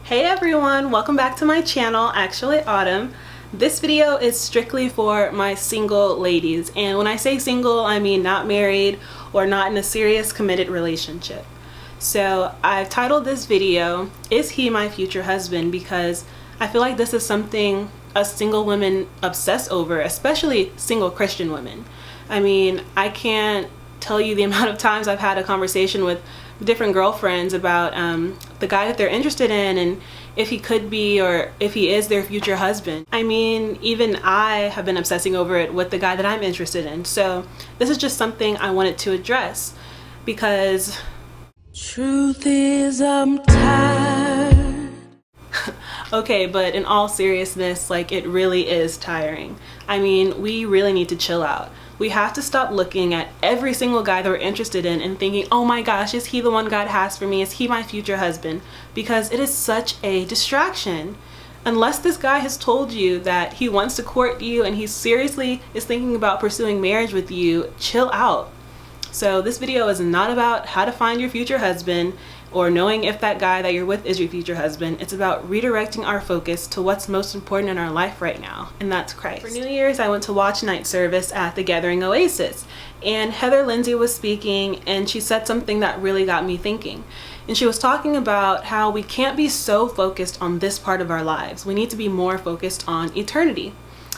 Hey everyone, welcome back to my channel, Actually Autumn. This video is strictly for my single ladies, and when I say single, I mean not married or not in a serious committed relationship. So I've titled this video, Is He My Future Husband? Because I feel like this is something us single women obsess over, especially single Christian women. I mean, I can't tell you the amount of times I've had a conversation with different girlfriends about the guy that they're interested in and if he could be or if he is their future husband. I mean, even I have been obsessing over it with the guy that I'm interested in. So this is just something I wanted to address because truth is I'm tired. Okay, but in all seriousness, like, it really is tiring. I mean, we really need to chill out. We have to stop looking at every single guy that we're interested in and thinking, oh my gosh, is he the one God has for me? Is he my future husband? Because it is such a distraction. Unless this guy has told you that he wants to court you and he seriously is thinking about pursuing marriage with you, chill out. So this video is not about how to find your future husband or knowing if that guy that you're with is your future husband. It's about redirecting our focus to what's most important in our life right now, and that's Christ. For New Year's, I went to watch night service at the Gathering Oasis, and Heather Lindsay was speaking, and she said something that really got me thinking. And she was talking about how we can't be so focused on this part of our lives. We need to be more focused on eternity.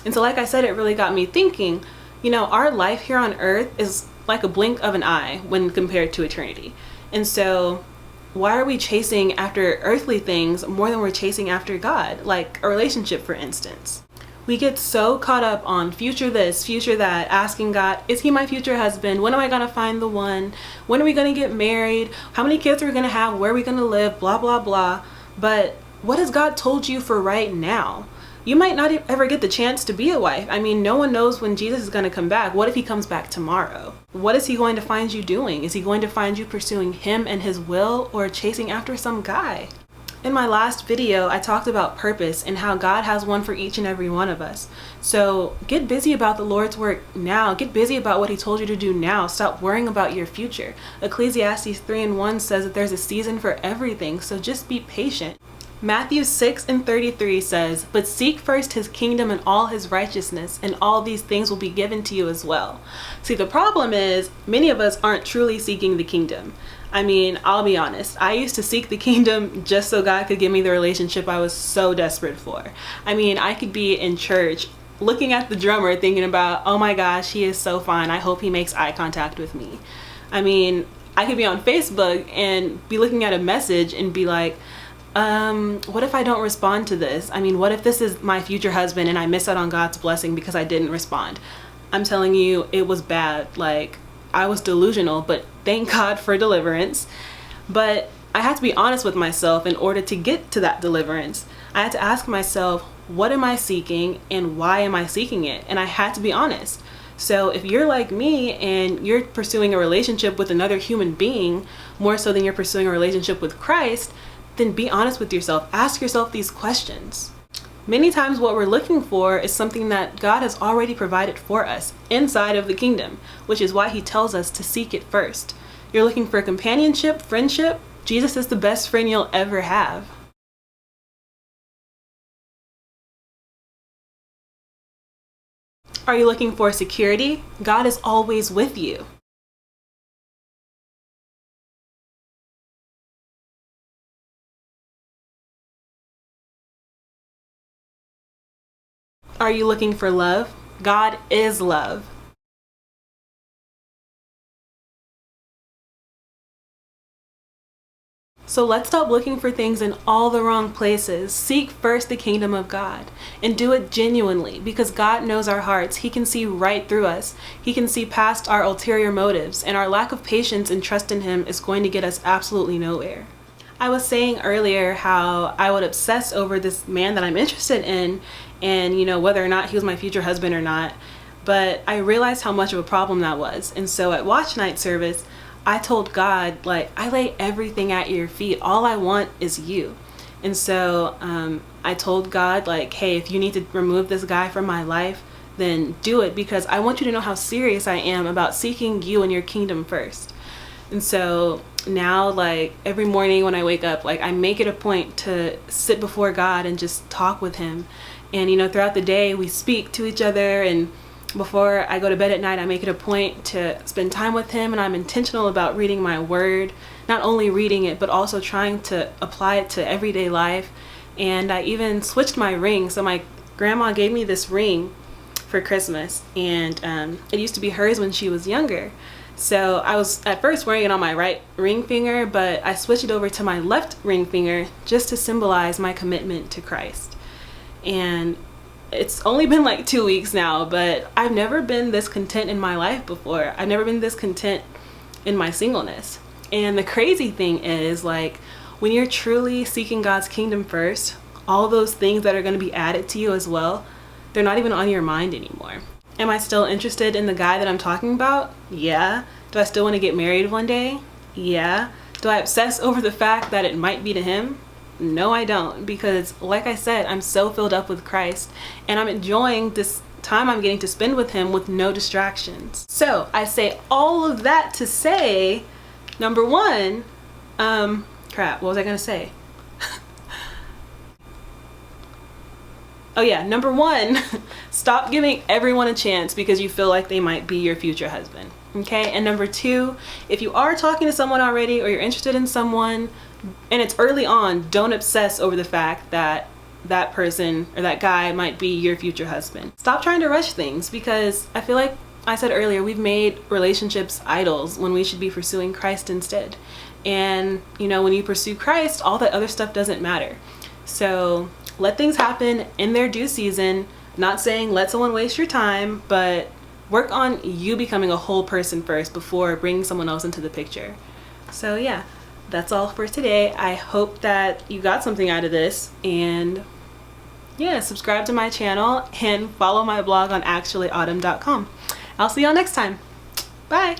And so like I said, it really got me thinking, you know, our life here on earth is like a blink of an eye when compared to eternity. And so why are we chasing after earthly things more than we're chasing after God? Like a relationship, for instance. We get so caught up on future this, future that, asking God, is he my future husband? When am I going to find the one? When are we going to get married? How many kids are we going to have? Where are we going to live? Blah, blah, blah. But what has God told you for right now? You might not ever get the chance to be a wife. I mean, no one knows when Jesus is going to come back. What if he comes back tomorrow? What is he going to find you doing? Is he going to find you pursuing him and his will or chasing after some guy? In my last video, I talked about purpose and how God has one for each and every one of us. So get busy about the Lord's work now. Get busy about what he told you to do now. Stop worrying about your future. Ecclesiastes 3:1 says that there's a season for everything, so just be patient. Matthew 6:33 says, but seek first his kingdom and all his righteousness, and all these things will be given to you as well. See, the problem is many of us aren't truly seeking the kingdom. I mean, I'll be honest, I used to seek the kingdom just so God could give me the relationship I was so desperate for. I mean, I could be in church looking at the drummer thinking about, oh my gosh, he is so fine. I hope he makes eye contact with me. I mean, I could be on Facebook and be looking at a message and be like, what if I don't respond to this? I mean, what if this is my future husband and I miss out on God's blessing because I didn't respond? I'm telling you, it was bad. Like, I was delusional, but thank God for deliverance. But I had to be honest with myself in order to get to that deliverance. I had to ask myself, what am I seeking and why am I seeking it? And I had to be honest. So if you're like me and you're pursuing a relationship with another human being more so than you're pursuing a relationship with Christ, then be honest with yourself. Ask yourself these questions. Many times what we're looking for is something that God has already provided for us inside of the kingdom, which is why he tells us to seek it first. You're looking for companionship, friendship? Jesus is the best friend you'll ever have. Are you looking for security? God is always with you. Are you looking for love? God is love. So let's stop looking for things in all the wrong places. Seek first the kingdom of God and do it genuinely because God knows our hearts. He can see right through us. He can see past our ulterior motives, and our lack of patience and trust in him is going to get us absolutely nowhere. I was saying earlier how I would obsess over this man that I'm interested in and, you know, whether or not he was my future husband or not. But I realized how much of a problem that was. And so at watch night service, I told God, like, I lay everything at your feet. All I want is you. And so I told God, like, hey, if you need to remove this guy from my life, then do it, because I want you to know how serious I am about seeking you and your kingdom first. And so now, like every morning when I wake up, like I make it a point to sit before God and just talk with him. And you know, throughout the day we speak to each other, and before I go to bed at night I make it a point to spend time with him, and I'm intentional about reading my word, not only reading it but also trying to apply it to everyday life. And I even switched my ring. So my grandma gave me this ring for Christmas, and it used to be hers when she was younger. So I was at first wearing it on my right ring finger, but I switched it over to my left ring finger just to symbolize my commitment to Christ. And it's only been like 2 weeks now, but I've never been this content in my life before. I've never been this content in my singleness. And the crazy thing is, like, when you're truly seeking God's kingdom first, all those things that are going to be added to you as well, they're not even on your mind anymore. Am I still interested in the guy that I'm talking about? Yeah. Do I still want to get married one day? Yeah. Do I obsess over the fact that it might be to him? No, I don't, because like I said, I'm so filled up with Christ, and I'm enjoying this time I'm getting to spend with him with no distractions. So I say all of that to say, number one, what was I gonna say? Oh yeah, number one, stop giving everyone a chance because you feel like they might be your future husband. Okay, and number two, if you are talking to someone already or you're interested in someone and it's early on, don't obsess over the fact that that person or that guy might be your future husband. Stop trying to rush things, because I feel like I said earlier, we've made relationships idols when we should be pursuing Christ instead. And you know, when you pursue Christ, all that other stuff doesn't matter. So let things happen in their due season. Not saying let someone waste your time, but work on you becoming a whole person first before bringing someone else into the picture. So yeah, that's all for today. I hope that you got something out of this, and yeah, subscribe to my channel and follow my blog on actuallyautumn.com. I'll see y'all next time. Bye.